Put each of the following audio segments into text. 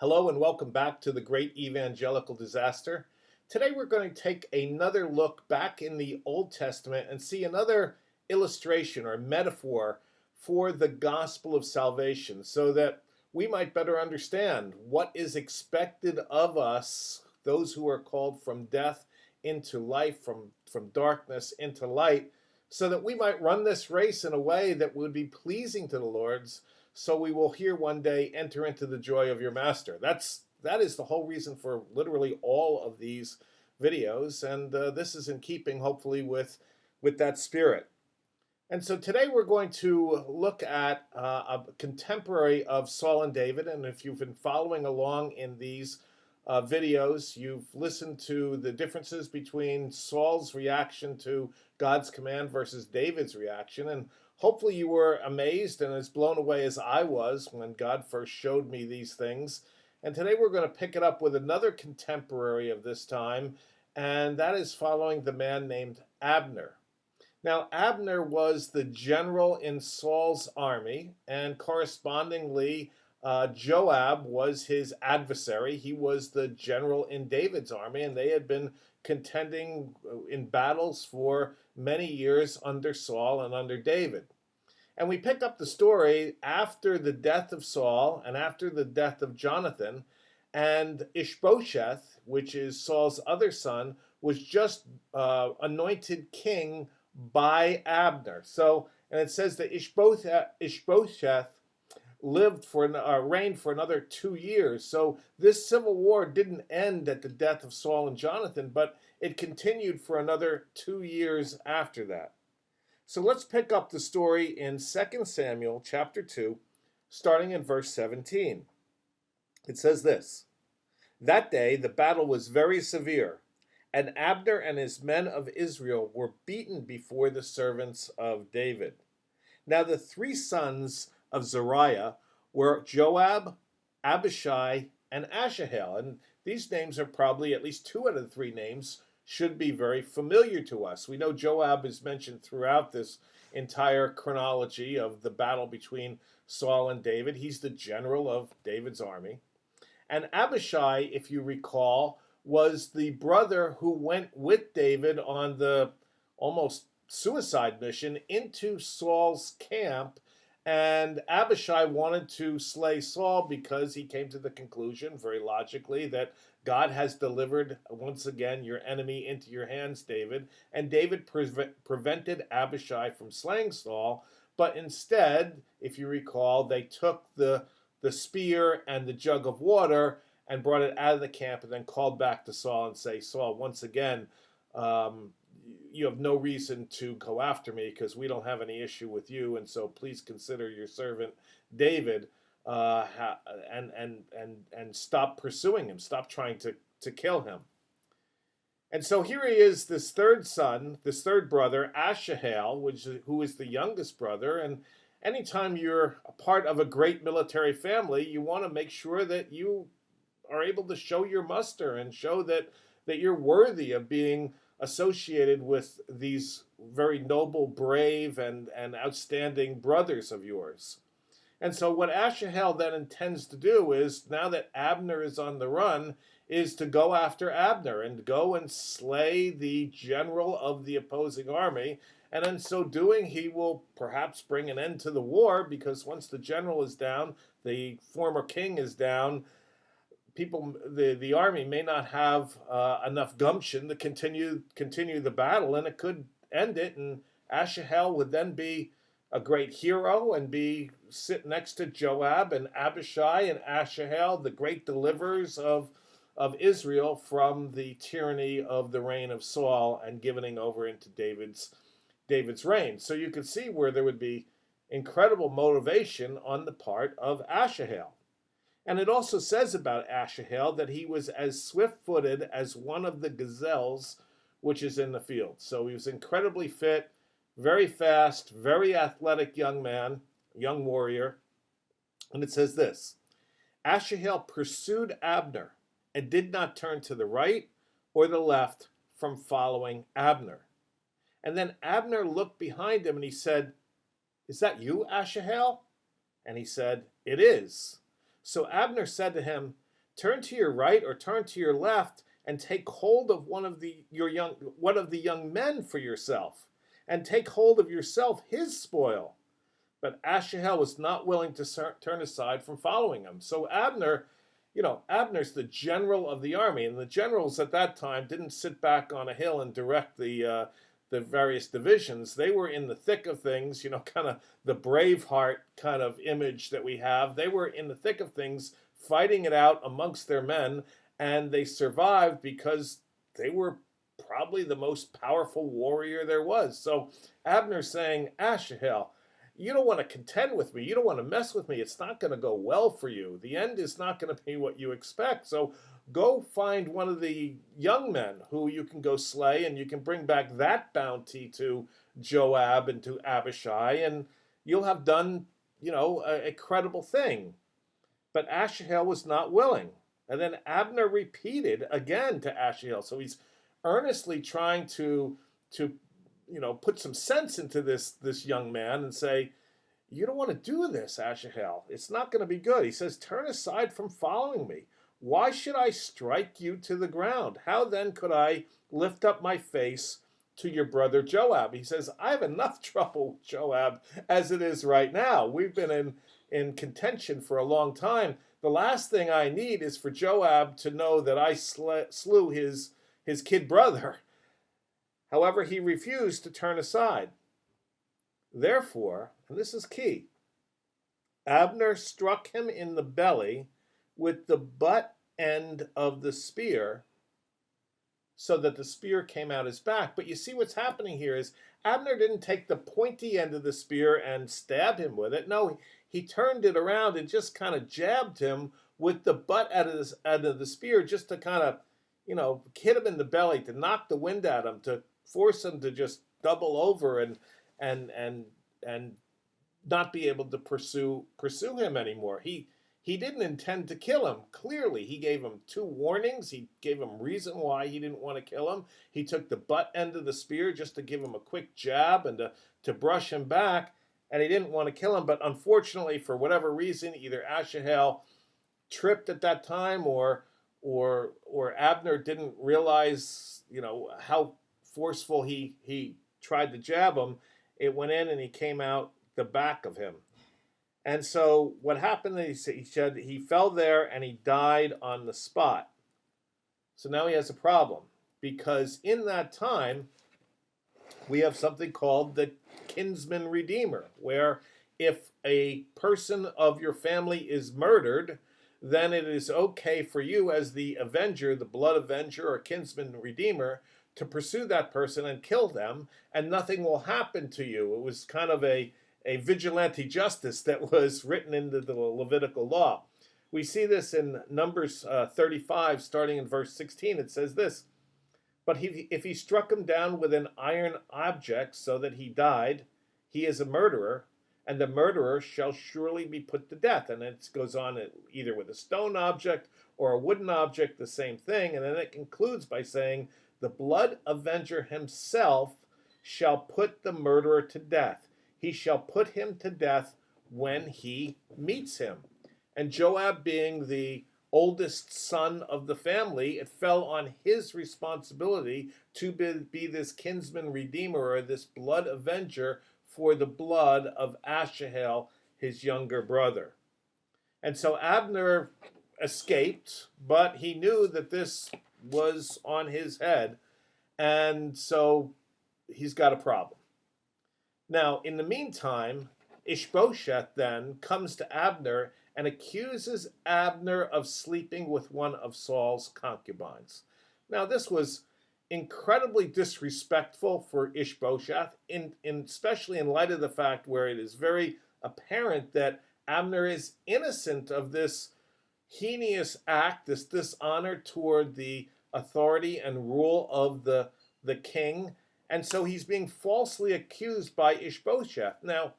Hello and welcome back to the Great Evangelical Disaster. Today we're going to take another look back in the Old Testament and see another illustration or metaphor for the gospel of salvation so that we might better understand what is expected of us, those who are called from death into life, from darkness into light, so that we might run this race in a way that would be pleasing to the Lord's, so we will here one day enter into the joy of your master. That is the whole reason for literally all of these videos, and this is in keeping, hopefully, with that spirit. And so today we're going to look at a contemporary of Saul and David, and if you've been following along in these videos, you've listened to the differences between Saul's reaction to God's command versus David's reaction, and hopefully you were amazed and as blown away as I was when God first showed me these things. And today we're going to pick it up with another contemporary of this time, and that is following the man named Abner. Now, Abner was the general in Saul's army, and correspondingly, Joab was his adversary. He was the general in David's army, and they had been contending in battles for many years under Saul and under David. And we pick up the story after the death of Saul and after the death of Jonathan, and Ishbosheth, which is Saul's other son, was just anointed king by Abner. So, and it says that Ishbosheth reigned for another 2 years. So this civil war didn't end at the death of Saul and Jonathan, but it continued for another 2 years after that. So let's pick up the story in 2 Samuel chapter 2, starting in verse 17. It says this: "That day the battle was very severe, and Abner and his men of Israel were beaten before the servants of David. Now the three sons of Zeruiah were Joab, Abhishai, and Ashahil." And these names are probably, at least two out of the three names, should be very familiar to us. We know Joab is mentioned throughout this entire chronology of the battle between Saul and David. He's the general of David's army. And Abishai, if you recall, was the brother who went with David on the almost suicide mission into Saul's camp. And Abishai wanted to slay Saul because he came to the conclusion, very logically, that God has delivered once again your enemy into your hands, David. And David prevented Abishai from slaying Saul. But instead, if you recall, they took the spear and the jug of water and brought it out of the camp and then called back to Saul and say, "Saul, once again, you have no reason to go after me because we don't have any issue with you, and so please consider your servant David, and stop pursuing him, stop trying to kill him." And so here he is, this third son, this third brother, Ashahil, who is the youngest brother. And anytime you're a part of a great military family, you want to make sure that you are able to show your muster and show that you're worthy of being associated with these very noble, brave, and outstanding brothers of yours. And so what Ashahil then intends to do is, now that Abner is on the run, is to go after Abner and go and slay the general of the opposing army. And in so doing, he will perhaps bring an end to the war, because once the general is down, the former king is down, the army may not have enough gumption to continue the battle, and it could end it. And Ashahel would then be a great hero and sit next to Joab and Abishai and Ashahel, the great deliverers of Israel from the tyranny of the reign of Saul and giving over into David's reign. So you could see where there would be incredible motivation on the part of Ashahel. And it also says about Ashahel that he was as swift-footed as one of the gazelles which is in the field. So he was incredibly fit, very fast, very athletic young man, young warrior. And it says this: "Ashahel pursued Abner and did not turn to the right or the left from following Abner. And then Abner looked behind him and he said, 'Is that you, Ashahel?' And he said, 'It is.' So Abner said to him, turn to your right or turn to your left and take hold of one of the young men for yourself, and take hold of yourself his spoil. But Ashahel was not willing to turn aside from following him. So Abner, Abner's the general of the army, and the generals at that time didn't sit back on a hill and direct the various divisions. They were in the thick of things, kind of the Braveheart kind of image that we have. They were in the thick of things, fighting it out amongst their men, and they survived because they were probably the most powerful warrior there was. So Abner's saying, Ashahel, you don't want to contend with me. You don't want to mess with me. It's not going to go well for you. The end is not going to be what you expect. So go find one of the young men who you can go slay, and you can bring back that bounty to Joab and to Abhishai, and you'll have done, a credible thing. But Ashahel was not willing. And then Abner repeated again to Ashahel. So he's earnestly trying to put some sense into this young man and say, you don't want to do this, Ashahel. It's not going to be good. He says, turn aside from following me. Why should I strike you to the ground? How then could I lift up my face to your brother Joab? He says, I have enough trouble with Joab as it is right now. We've been in contention for a long time. The last thing I need is for Joab to know that I slew his kid brother. However, he refused to turn aside. Therefore, and this is key, Abner struck him in the belly with the butt end of the spear, so that the spear came out his back. But you see what's happening here is Abner didn't take the pointy end of the spear and stab him with it. No, he turned it around and just kind of jabbed him with the butt end of the spear, just to kind of, hit him in the belly, to knock the wind at him, to force him to just double over and not be able to pursue him anymore. He didn't intend to kill him. Clearly, he gave him 2 warnings. He gave him reason why he didn't want to kill him. He took the butt end of the spear just to give him a quick jab and to brush him back, and he didn't want to kill him. But unfortunately, for whatever reason, either Ashahel tripped at that time, or Abner didn't realize, how forceful he tried to jab him. It went in and he came out the back of him. And so what happened, he said he fell there and he died on the spot. So now he has a problem, because in that time we have something called the Kinsman Redeemer, where if a person of your family is murdered, then it is okay for you as the avenger, the blood avenger or kinsman redeemer, to pursue that person and kill them, and nothing will happen to you. It was kind of a vigilante justice that was written into the Levitical law. We see this in Numbers 35, starting in verse 16. It says this, but if he struck him down with an iron object so that he died, he is a murderer, and the murderer shall surely be put to death. And it goes on either with a stone object or a wooden object, the same thing. And then it concludes by saying, the blood avenger himself shall put the murderer to death. He shall put him to death when he meets him. And Joab, being the oldest son of the family, it fell on his responsibility to be this kinsman redeemer, or this blood avenger, for the blood of Ashahel, his younger brother. And so Abner escaped, but he knew that this was on his head, and so he's got a problem. Now, in the meantime, Ishbosheth then comes to Abner and accuses Abner of sleeping with one of Saul's concubines. Now, this was incredibly disrespectful for Ishbosheth, especially in light of the fact where it is very apparent that Abner is innocent of this heinous act, this dishonor toward the authority and rule of the king. And so he's being falsely accused by Ishbosheth. Now,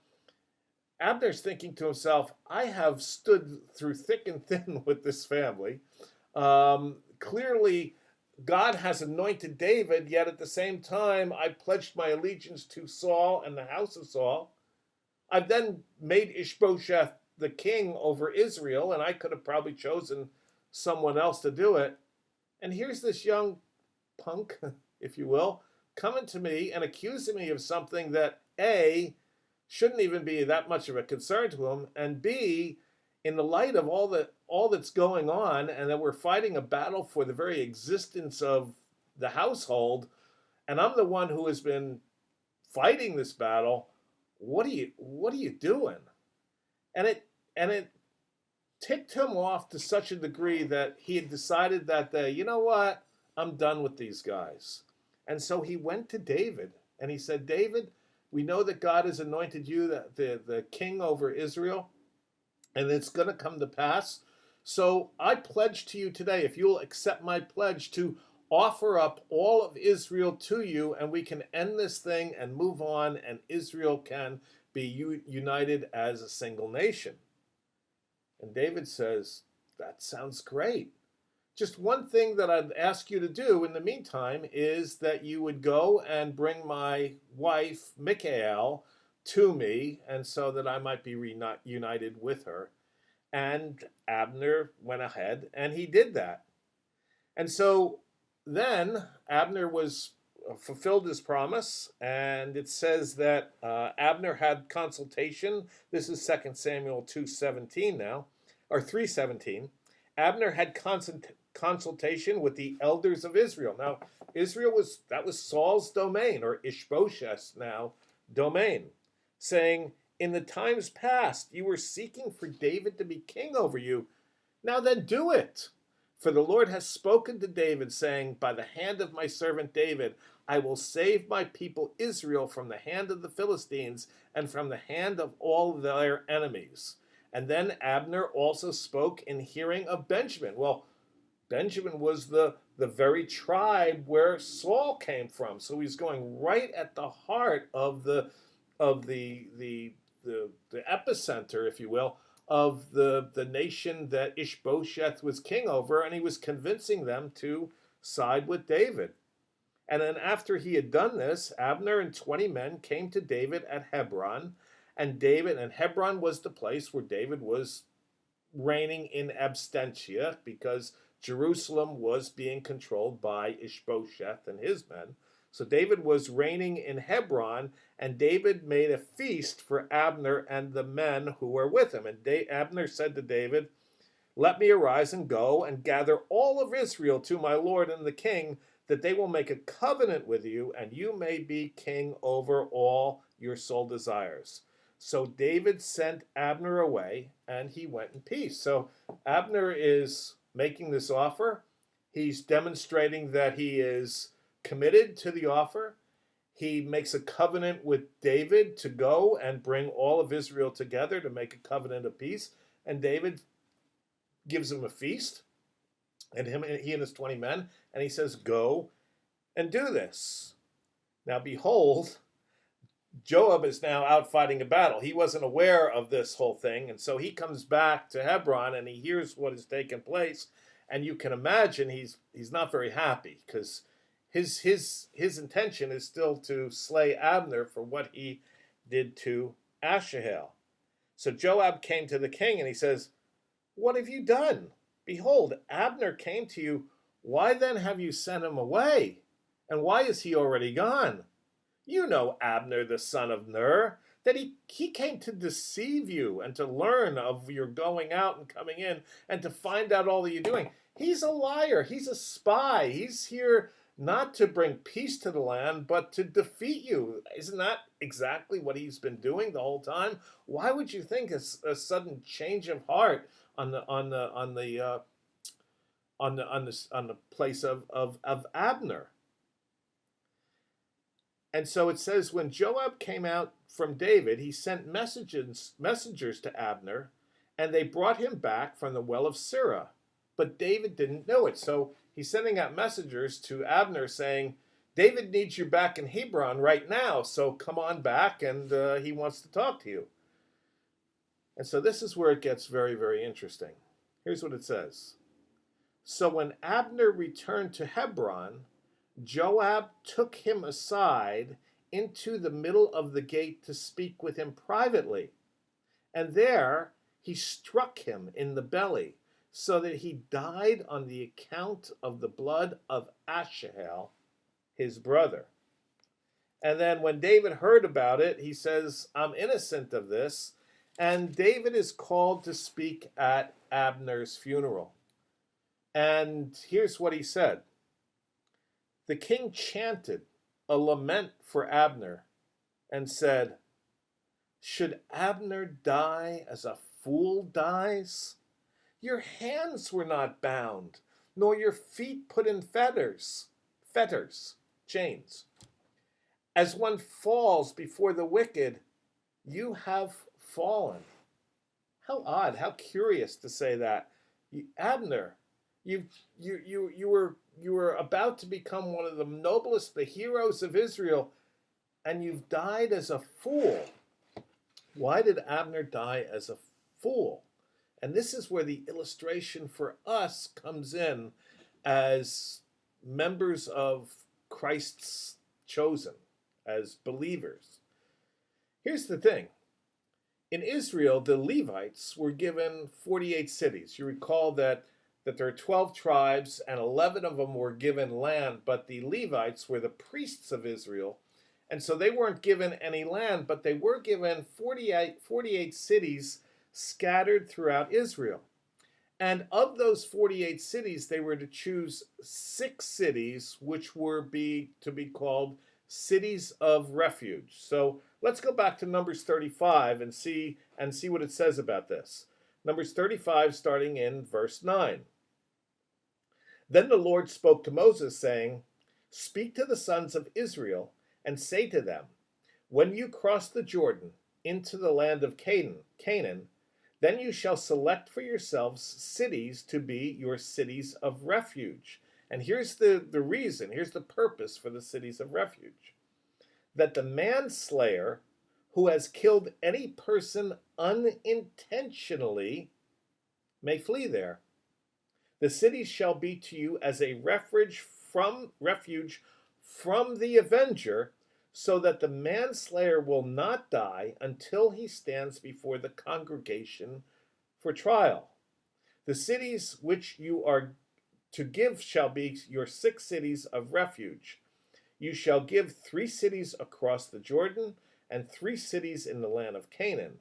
Abner's thinking to himself, I have stood through thick and thin with this family. Clearly, God has anointed David, yet at the same time, I pledged my allegiance to Saul and the house of Saul. I've then made Ishbosheth the king over Israel, and I could have probably chosen someone else to do it. And here's this young punk, if you will, coming to me and accusing me of something that A, shouldn't even be that much of a concern to him, and B, in the light of all that's going on, and that we're fighting a battle for the very existence of the household, and I'm the one who has been fighting this battle. What are you doing? And it ticked him off to such a degree that he had decided that day, you know what? I'm done with these guys. And so he went to David and he said, David, we know that God has anointed you the king over Israel, and it's going to come to pass. So I pledge to you today, if you'll accept my pledge, to offer up all of Israel to you, and we can end this thing and move on, and Israel can be united as a single nation. And David says, that sounds great. Just one thing that I'd ask you to do in the meantime is that you would go and bring my wife, Michal, to me, and so that I might be reunited with her. And Abner went ahead and he did that. And so then Abner fulfilled his promise, and it says that Abner had consultation. This is 2 Samuel 2:17 now, or 3:17. Abner had consultation with the elders of Israel. Now, Israel was Saul's domain, or Ishbosheth's now domain, saying, in the times past you were seeking for David to be king over you. Now then do it. For the Lord has spoken to David, saying, by the hand of my servant David, I will save my people Israel from the hand of the Philistines and from the hand of all their enemies. And then Abner also spoke in hearing of Benjamin. Well, Benjamin was the very tribe where Saul came from. So he's going right at the heart of the epicenter, if you will, of the nation that Ishbosheth was king over, and he was convincing them to side with David. And then after he had done this, Abner and 20 men came to David at Hebron, and Hebron was the place where David was reigning in absentia, because Jerusalem was being controlled by Ishbosheth and his men. So David was reigning in Hebron, and David made a feast for Abner and the men who were with him. And Abner said to David, let me arise and go and gather all of Israel to my lord and the king, that they will make a covenant with you, and you may be king over all your soul desires. So David sent Abner away, and he went in peace. So Abner is making this offer. He's demonstrating that he is committed to the offer. He makes a covenant with David to go and bring all of Israel together to make a covenant of peace. And David gives him a feast, and he and his 20 men, and he says, go and do this. Now behold, Joab is now out fighting a battle. He wasn't aware of this whole thing, and so he comes back to Hebron and he hears what has taken place, and you can imagine he's not very happy, because his intention is still to slay Abner for what he did to Ashahil. So Joab came to the king and he says, what have you done? Behold, Abner came to you. Why then have you sent him away? And why is he already gone? You know Abner the son of Ner, that he came to deceive you and to learn of your going out and coming in and to find out all that you're doing. He's a liar. He's a spy. He's here not to bring peace to the land, but to defeat you. Isn't that exactly what he's been doing the whole time? Why would you think a sudden change of heart on the place of Abner? And so it says, when Joab came out from David, he sent messengers to Abner, and they brought him back from the well of Sirah. But David didn't know it. So he's sending out messengers to Abner saying, David needs you back in Hebron right now, so come on back, and he wants to talk to you. And so this is where it gets very, very interesting. Here's what it says. So when Abner returned to Hebron, Joab took him aside into the middle of the gate to speak with him privately. And there he struck him in the belly, so that he died on the account of the blood of Ashahil, his brother. And then when David heard about it, he says, I'm innocent of this. And David is called to speak at Abner's funeral. And here's what he said. The king chanted a lament for Abner and said, should Abner die as a fool dies? Your hands were not bound, nor your feet put in fetters, chains. As one falls before the wicked, you have fallen. How odd, how curious to say that. Abner, you were about to become one of the noblest, the heroes of Israel, and you've died as a fool. Why did Abner die as a fool? And this is where the illustration for us comes in as members of Christ's chosen, as believers. Here's the thing. In Israel, the Levites were given 48 cities. You recall that there are 12 tribes and 11 of them were given land, but the Levites were the priests of Israel. And so they weren't given any land, but they were given 48 cities scattered throughout Israel. And of those 48 cities, they were to choose 6 cities, which were to be called cities of refuge. So let's go back to Numbers 35 and see what it says about this. Numbers 35, starting in verse 9. Then the Lord spoke to Moses, saying, speak to the sons of Israel, and say to them, when you cross the Jordan into the land of Canaan, then you shall select for yourselves cities to be your cities of refuge. And here's the reason, here's the purpose for the cities of refuge. That the manslayer who has killed any person unintentionally may flee there. The cities shall be to you as a refuge from the avenger, so that the manslayer will not die until he stands before the congregation for trial. The cities which you are to give shall be your 6 cities of refuge. You shall give 3 cities across the Jordan and 3 cities in the land of Canaan.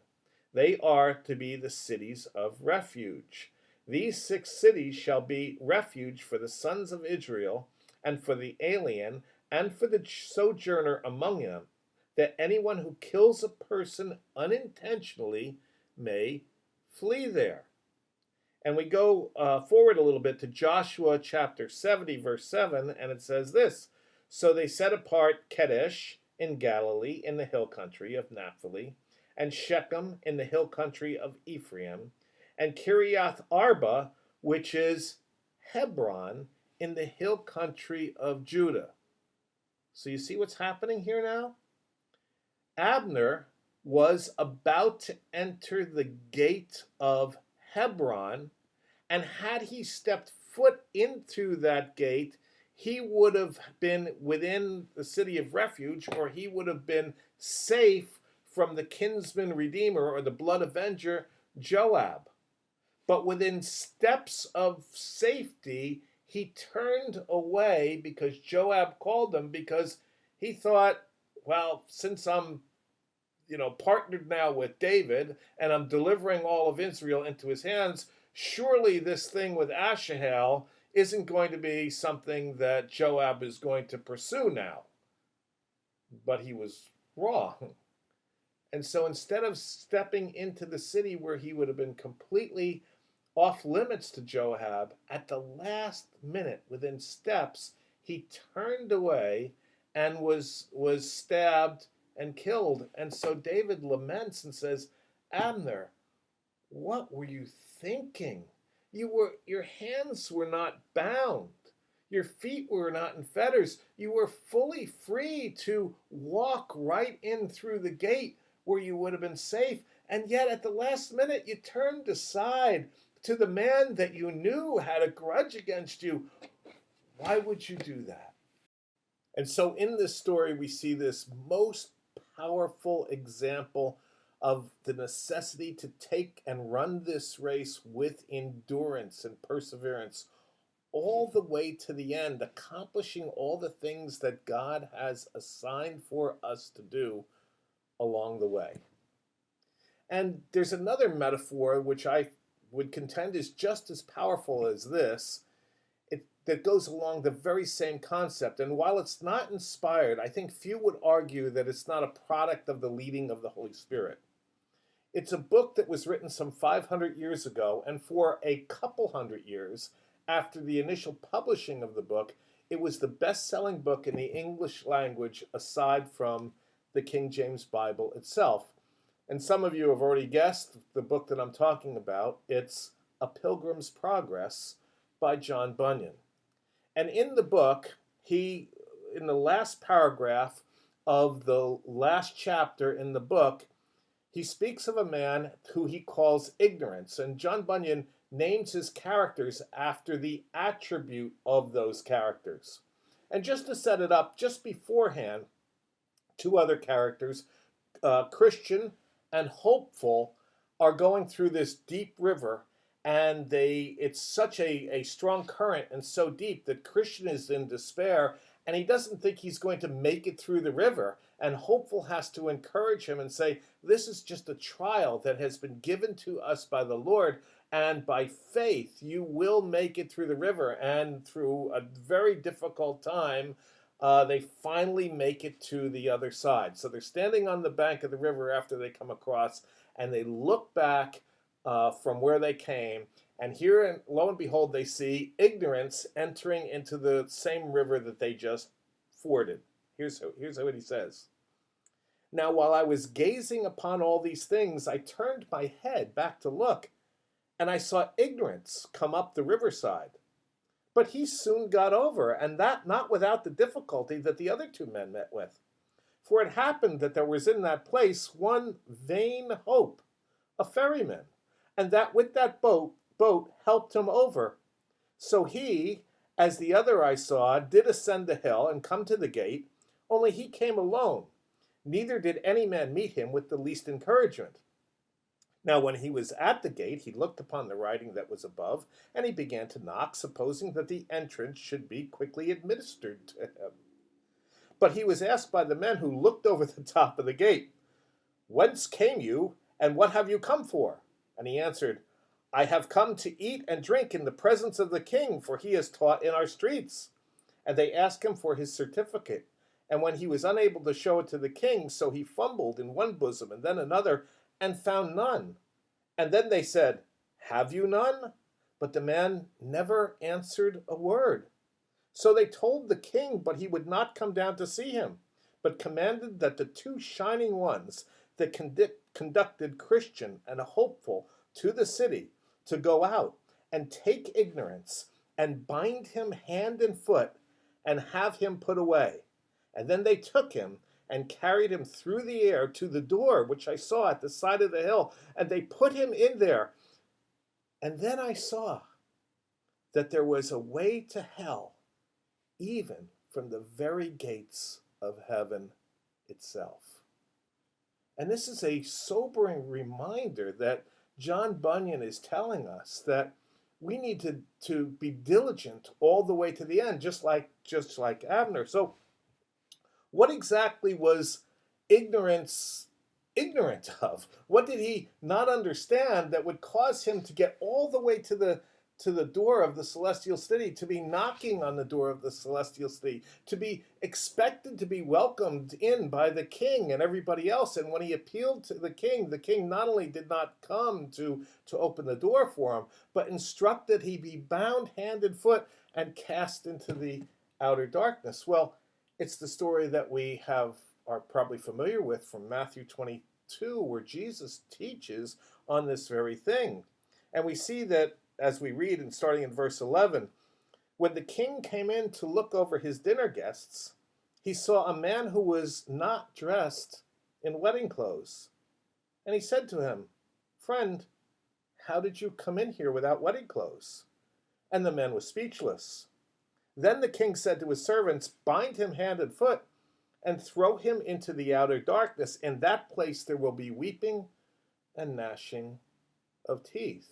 They are to be the cities of refuge. These 6 cities shall be refuge for the sons of Israel and for the alien and for the sojourner among them, that anyone who kills a person unintentionally may flee there. And we go forward a little bit to Joshua chapter 70, verse 7, and it says this, so they set apart Kadesh in Galilee in the hill country of Naphtali, and Shechem in the hill country of Ephraim, and Kiriath Arba, which is Hebron, in the hill country of Judah. So you see what's happening here now? Abner was about to enter the gate of Hebron, and had he stepped foot into that gate, he would have been within the city of refuge, or he would have been safe from the Kinsman Redeemer or the blood avenger, Joab. But within steps of safety, he turned away because Joab called him, because he thought, well, since I'm partnered now with David and I'm delivering all of Israel into his hands, surely this thing with Ashahil isn't going to be something that Joab is going to pursue now. But he was wrong. And so instead of stepping into the city where he would have been completely off limits to Joab, at the last minute, within steps, he turned away and was stabbed and killed. And so David laments and says, Abner, what were you thinking? Your hands were not bound. Your feet were not in fetters. You were fully free to walk right in through the gate where you would have been safe. And yet at the last minute, you turned aside to the man that you knew had a grudge against you. Why would you do that? And so in this story, we see this most powerful example of the necessity to take and run this race with endurance and perseverance all the way to the end, accomplishing all the things that God has assigned for us to do along the way. And there's another metaphor which I would contend is just as powerful as this, that goes along the very same concept. And while it's not inspired, I think few would argue that it's not a product of the leading of the Holy Spirit. It's a book that was written some 500 years ago, and for a couple hundred years after the initial publishing of the book, it was the best-selling book in the English language aside from the King James Bible itself. And some of you have already guessed the book that I'm talking about. It's A Pilgrim's Progress by John Bunyan. And in the book, in the last paragraph of the last chapter in the book, he speaks of a man who he calls ignorance. And John Bunyan names his characters after the attribute of those characters. And just to set it up, just beforehand, two other characters, Christian and Hopeful, are going through this deep river, and it's such a strong current and so deep that Christian is in despair, and he doesn't think he's going to make it through the river. And Hopeful has to encourage him and say, this is just a trial that has been given to us by the Lord, and by faith you will make it through the river. And through a very difficult time, they finally make it to the other side. So they're standing on the bank of the river after they come across, and they look back from where they came, and here, lo and behold, they see ignorance entering into the same river that they just forded. Here's what he says. Now, while I was gazing upon all these things, I turned my head back to look, and I saw ignorance come up the riverside. But he soon got over, and that not without the difficulty that the other two men met with. For it happened that there was in that place one vain hope, a ferryman, and that with that boat helped him over. So he, as the other I saw, did ascend the hill and come to the gate, only he came alone. Neither did any man meet him with the least encouragement. Now when he was at the gate, he looked upon the writing that was above, and he began to knock, supposing that the entrance should be quickly administered to him. But he was asked by the men who looked over the top of the gate, Whence came you, and what have you come for? And he answered, I have come to eat and drink in the presence of the king, for he has taught in our streets. And they asked him for his certificate. And when he was unable to show it to the king, so he fumbled in one bosom and then another, and found none. And then they said, Have you none? But the man never answered a word. So they told the king, but he would not come down to see him, but commanded that the two shining ones that conducted Christian and Hopeful to the city to go out and take ignorance and bind him hand and foot and have him put away. And then they took him and carried him through the air to the door which I saw at the side of the hill, and they put him in there. And then I saw that there was a way to hell, even from the very gates of heaven itself. And this is a sobering reminder that John Bunyan is telling us that we need to be diligent all the way to the end, just like Abner. So what exactly was ignorance ignorant of? What did he not understand that would cause him to get all the way to the door of the celestial city, to be knocking on the door of the celestial city, to be expected to be welcomed in by the king and everybody else? And when he appealed to the king not only did not come to open the door for him, but instructed he be bound hand and foot and cast into the outer darkness. Well, it's the story that we are probably familiar with from Matthew 22, where Jesus teaches on this very thing. And we see that as we read, and starting in verse 11, when the king came in to look over his dinner guests, he saw a man who was not dressed in wedding clothes. And he said to him, Friend, how did you come in here without wedding clothes? And the man was speechless. Then the king said to his servants, Bind him hand and foot, and throw him into the outer darkness. In that place there will be weeping and gnashing of teeth.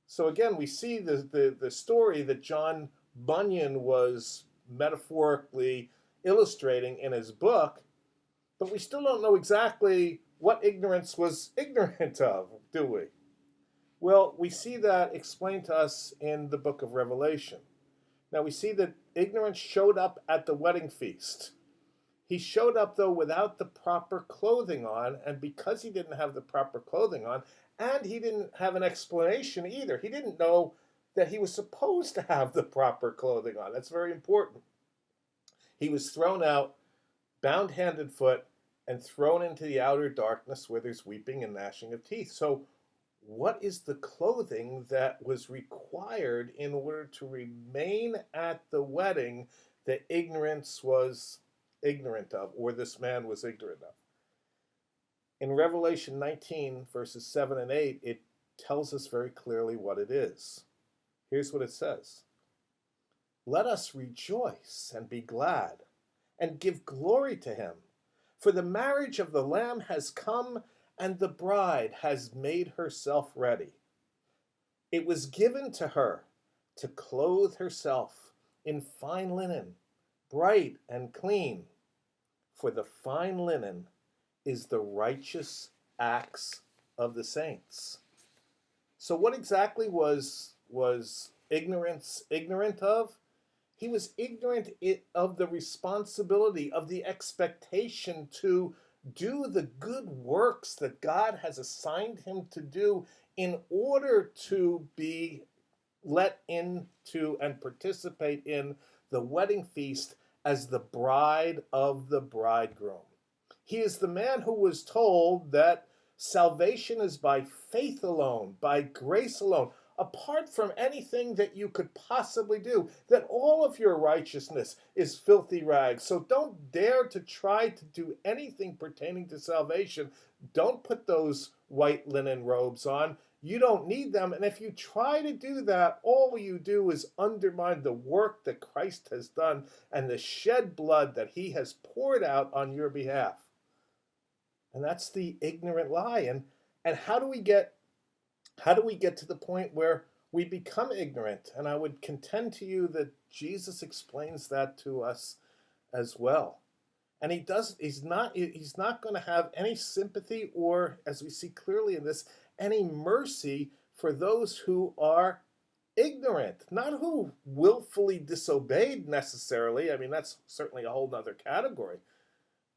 So again, we see the story that John Bunyan was metaphorically illustrating in his book, but we still don't know exactly what ignorance was ignorant of, do we? Well, we see that explained to us in the book of Revelation. Now we see that ignorance showed up at the wedding feast. He showed up, though, without the proper clothing on, and because he didn't have the proper clothing on, and he didn't have an explanation either. He didn't know that he was supposed to have the proper clothing on. That's very important. He was thrown out, bound hand and foot, and thrown into the outer darkness where there's weeping and gnashing of teeth. So what is the clothing that was required in order to remain at the wedding that ignorance was ignorant of, or this man was ignorant of? In Revelation 19, verses 7 and 8, it tells us very clearly what it is. Here's what it says. Let us rejoice and be glad and give glory to him, for the marriage of the Lamb has come, and the bride has made herself ready. It was given to her to clothe herself in fine linen, bright and clean, for the fine linen is the righteous acts of the saints. So what exactly was ignorance ignorant of? He was ignorant of the responsibility, of the expectation to do the good works that God has assigned him to do in order to be let into and participate in the wedding feast as the bride of the bridegroom. He is the man who was told that salvation is by faith alone, by grace alone, apart from anything that you could possibly do, that all of your righteousness is filthy rags. So don't dare to try to do anything pertaining to salvation. Don't put those white linen robes on. You don't need them. And if you try to do that, all you do is undermine the work that Christ has done and the shed blood that he has poured out on your behalf. And that's the ignorant lie. And how do we get to the point where we become ignorant? And I would contend to you that Jesus explains that to us as well. And he's not going to have any sympathy or, as we see clearly in this, any mercy for those who are ignorant, not who willfully disobeyed necessarily. I mean, that's certainly a whole other category.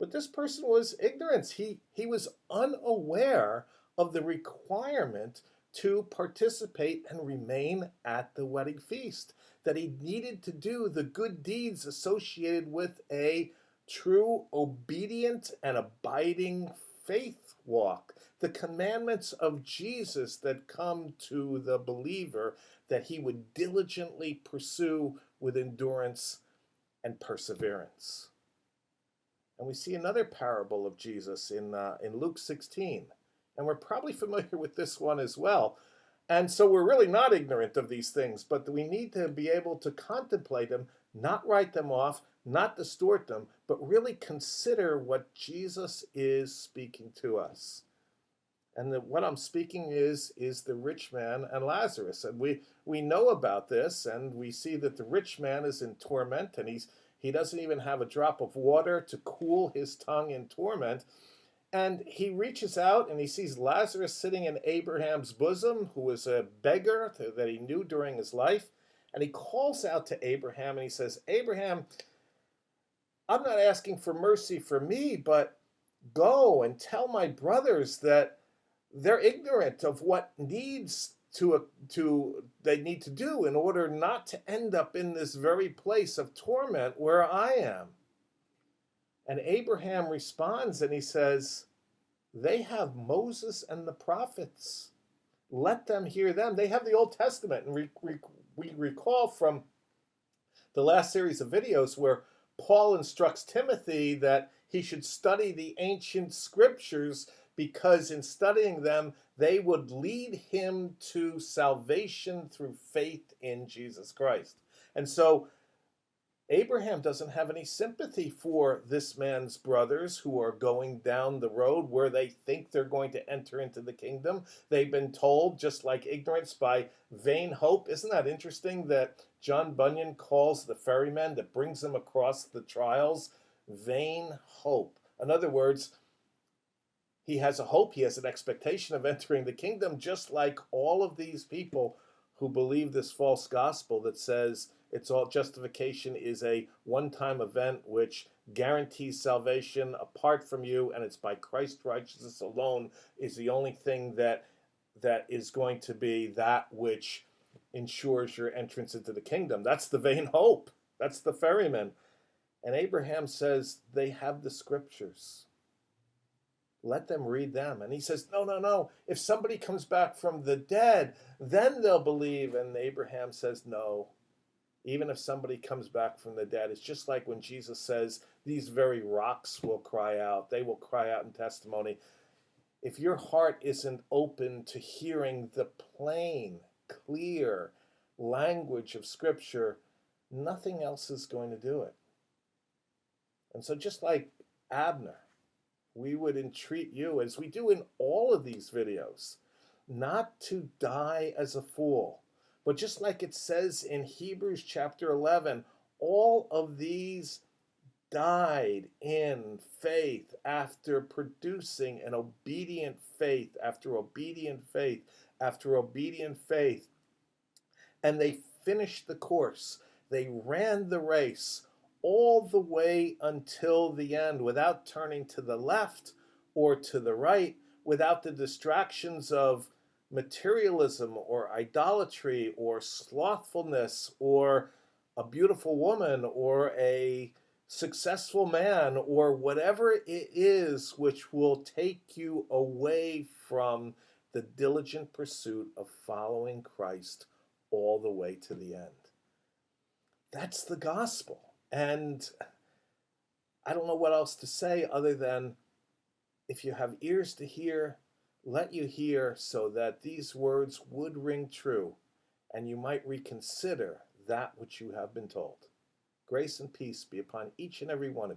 But this person was ignorant. He was unaware of the requirement to participate and remain at the wedding feast, that he needed to do the good deeds associated with a true, obedient, and abiding faith walk, the commandments of Jesus that come to the believer that he would diligently pursue with endurance and perseverance. And we see another parable of Jesus in Luke 16. And we're probably familiar with this one as well. And so we're really not ignorant of these things, but we need to be able to contemplate them, not write them off, not distort them, but really consider what Jesus is speaking to us. And what I'm speaking is the rich man and Lazarus. And we know about this, and we see that the rich man is in torment, and he doesn't even have a drop of water to cool his tongue in torment. And he reaches out and he sees Lazarus sitting in Abraham's bosom, who was a beggar that he knew during his life. And he calls out to Abraham and he says, Abraham, I'm not asking for mercy for me, but go and tell my brothers that they're ignorant of what they need to do in order not to end up in this very place of torment where I am. And Abraham responds and he says, they have Moses and the prophets. Let them hear them. They have the Old Testament. And we recall from the last series of videos where Paul instructs Timothy that he should study the ancient scriptures because in studying them, they would lead him to salvation through faith in Jesus Christ. And so Abraham doesn't have any sympathy for this man's brothers who are going down the road where they think they're going to enter into the kingdom. They've been told, just like ignorance, by vain hope. Isn't that interesting that John Bunyan calls the ferryman that brings them across the trials vain hope? In other words, he has a hope, he has an expectation of entering the kingdom, just like all of these people who believe this false gospel that says it's all justification is a one-time event which guarantees salvation apart from you, and it's by Christ's righteousness alone is the only thing that is going to be that which ensures your entrance into the kingdom. That's the vain hope. That's the ferryman. And Abraham says they have the scriptures. Let them read them. And he says, no, no, no. If somebody comes back from the dead, then they'll believe. And Abraham says, no. Even if somebody comes back from the dead, it's just like when Jesus says, these very rocks will cry out. They will cry out in testimony. If your heart isn't open to hearing the plain, clear language of Scripture, nothing else is going to do it. And so just like Abner, we would entreat you, as we do in all of these videos, not to die as a fool. But just like it says in Hebrews chapter 11, all of these died in faith after producing an obedient faith, after obedient faith, after obedient faith. And they finished the course. They ran the race all the way until the end without turning to the left or to the right, without the distractions of materialism or idolatry or slothfulness or a beautiful woman or a successful man or whatever it is which will take you away from the diligent pursuit of following Christ all the way to the end. That's the gospel. And I don't know what else to say other than, if you have ears to hear, let you hear, so that these words would ring true and you might reconsider that which you have been told. Grace and peace be upon each and every one of you.